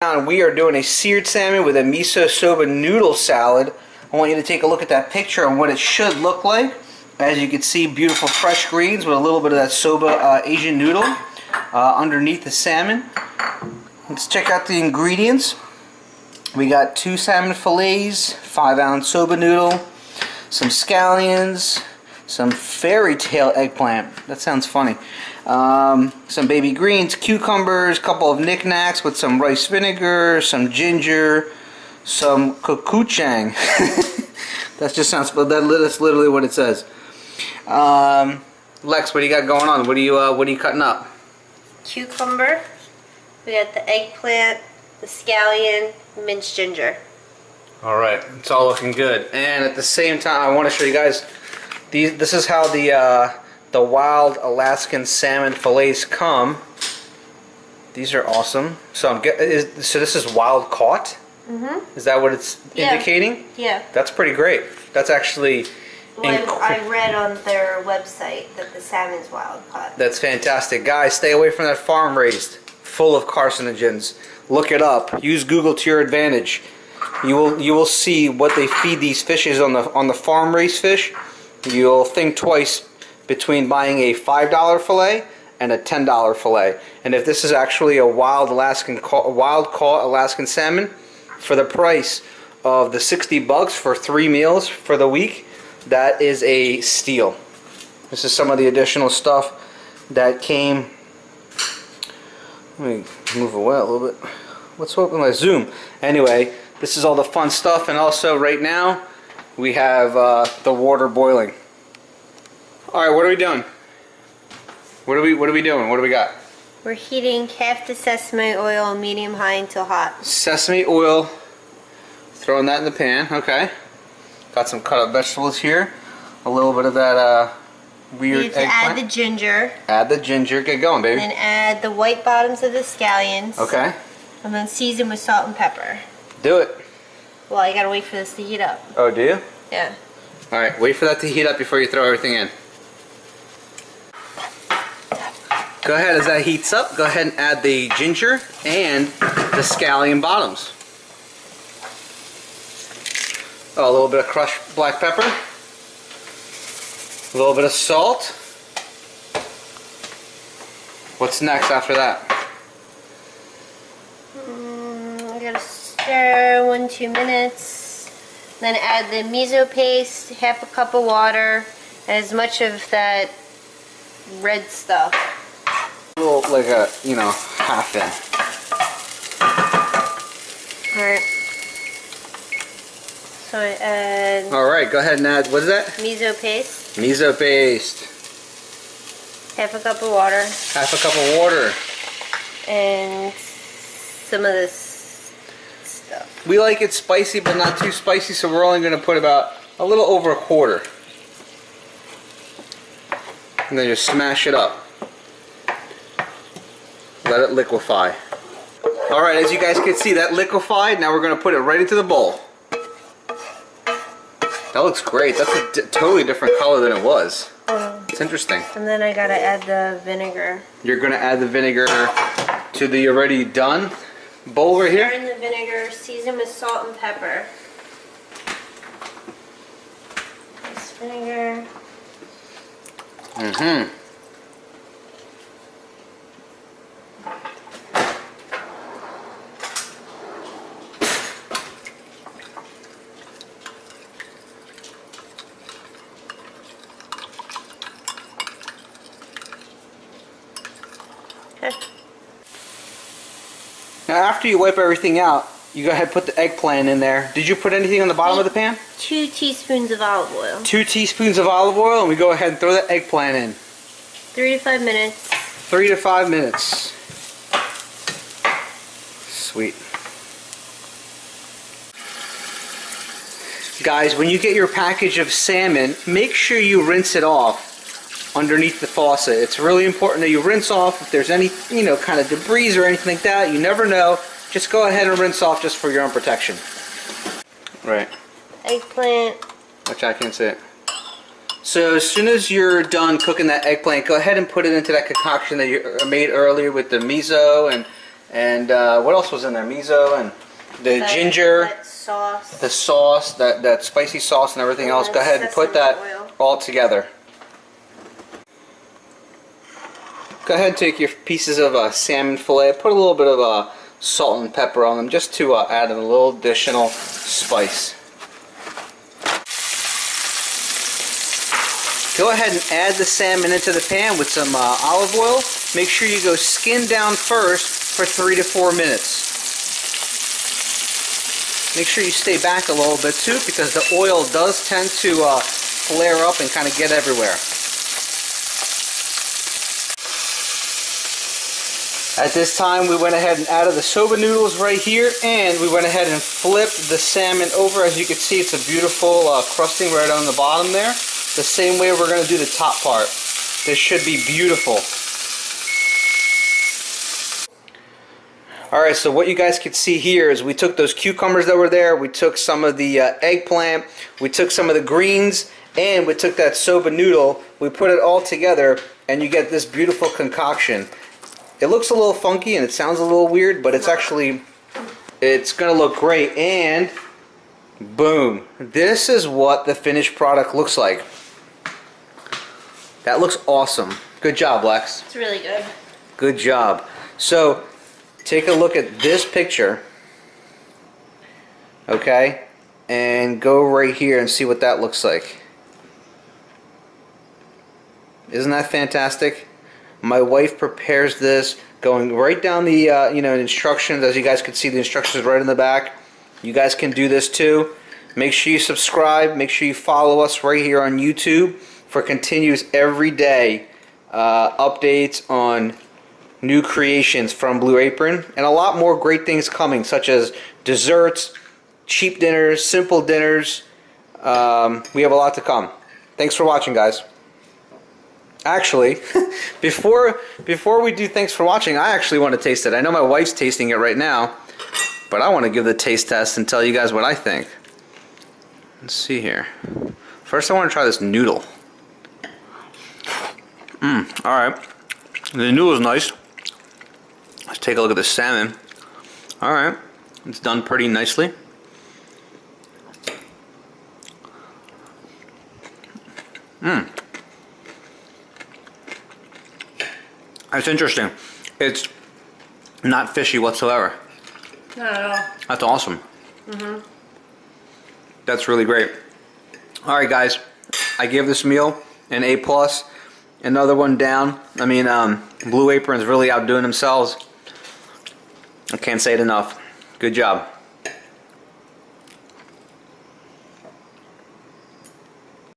And we are doing a seared salmon with a miso soba noodle salad. I want you to take a look at that picture and what it should look like. As you can see, beautiful fresh greens with a little bit of that soba Asian noodle underneath the salmon. Let's check out the ingredients. We got 2 salmon fillets, 5-ounce soba noodle, some scallions, some fairy tale eggplant. That sounds funny. Some baby greens, cucumbers, couple of knickknacks with some rice vinegar, some ginger, some gochujang. That just sounds. That's literally what it says. Lex, what do you got going on? What are you cutting up? Cucumber. We got the eggplant, the scallion, minced ginger. All right, it's all looking good. And at the same time, I want to show you guys. This is how the wild Alaskan salmon fillets come. These are awesome. So this is wild caught? Mm-hmm. Is that what it's indicating? Yeah. That's pretty great. That's actually... Well, I read on their website that the salmon's wild caught. That's fantastic. Guys, stay away from that farm raised. Full of carcinogens. Look it up. Use Google to your advantage. You will see what they feed these fishes on the farm raised fish. You'll think twice between buying a $5 fillet and a $10 fillet. And if this is actually a wild caught Alaskan salmon, for the price of the $60 for 3 meals for the week, that is a steal. This is some of the additional stuff that came. Let me move away a little bit. What's up with my zoom? Anyway, this is all the fun stuff, and also right now we have the water boiling. All right, what are we doing? What are we doing? What do we got? We're heating half the sesame oil medium high until hot. Sesame oil. Throwing that in the pan. Okay. Got some cut up vegetables here. A little bit of that weird eggplant. Add the ginger. Add the ginger. Get going, baby. And then add the white bottoms of the scallions. Okay. And then season with salt and pepper. Do it. Well, you gotta wait for this to heat up. Oh, do you? Yeah. Alright, wait for that to heat up before you throw everything in. Go ahead, as that heats up, go ahead and add the ginger and the scallion bottoms. Oh, a little bit of crushed black pepper. A little bit of salt. What's next after that? I gotta stir 1-2 minutes. Then add the miso paste, half a cup of water, and as much of that red stuff. A little, like a, half in. Alright. So I add... Alright, go ahead and add, what is that? Miso paste. Miso paste. Half a cup of water. Half a cup of water. And some of this stuff. We like it spicy, but not too spicy, so we're only going to put about a little over a quarter. And then just smash it up. Let it liquefy. Alright, as you guys can see, that liquefied. Now we're going to put it right into the bowl. That looks great. That's a totally different color than it was. It's interesting. And then I gotta add the vinegar. You're going to add the vinegar to the already done bowl right here? Stir in the vinegar, season with salt and pepper. This vinegar. Mm-hmm. Now after you wipe everything out, you go ahead and put the eggplant in there. Did you put anything on the bottom of the pan? 2 teaspoons of olive oil. 2 teaspoons of olive oil, and we go ahead and throw the eggplant in. 3 to 5 minutes. 3 to 5 minutes. Sweet. Guys, when you get your package of salmon, make sure you rinse it off underneath the faucet. It's really important that you rinse off if there's any, kind of debris or anything like that. You never know. Just go ahead and rinse off just for your own protection. Right. Eggplant. Which I can't see it. So as soon as you're done cooking that eggplant, go ahead and put it into that concoction that you made earlier with the miso And what else was in there? Miso and the ginger, that sauce, the sauce, that spicy sauce and everything else. Go ahead and put that all together. Go ahead and take your pieces of salmon fillet, put a little bit of salt and pepper on them just to add a little additional spice. Go ahead and add the salmon into the pan with some olive oil. Make sure you go skin down first for 3 to 4 minutes. Make sure you stay back a little bit too, because the oil does tend to flare up and kind of get everywhere. At this time, we went ahead and added the soba noodles right here, and we went ahead and flipped the salmon over. As you can see, it's a beautiful crusting right on the bottom there. The same way we're going to do the top part. This should be beautiful. Alright, so what you guys can see here is we took those cucumbers that were there, we took some of the eggplant, we took some of the greens, and we took that soba noodle, we put it all together, and you get this beautiful concoction. It looks a little funky and it sounds a little weird, but it's actually, it's going to look great. And boom, this is what the finished product looks like. That looks awesome. Good job, Lex. It's really good. Good job. So take a look at this picture, okay, and go right here and see what that looks like. Isn't that fantastic? My wife prepares this, going right down the instructions. As you guys can see, the instructions right in the back. You guys can do this too. Make sure you subscribe. Make sure you follow us right here on YouTube for continuous everyday updates on new creations from Blue Apron, and a lot more great things coming, such as desserts, cheap dinners, simple dinners. We have a lot to come. Thanks for watching, guys. Actually, before we do thanks for watching, I actually want to taste it. I know my wife's tasting it right now, but I want to give the taste test and tell you guys what I think. Let's see here. First, I want to try this noodle. Alright. The noodle is nice. Let's take a look at the salmon. Alright. It's done pretty nicely. It's interesting. It's not fishy whatsoever. Not at all. That's awesome. That's really great. Alright guys, I gave this meal an A+. Another one down. I mean, Blue Apron's really outdoing themselves. I can't say it enough. Good job.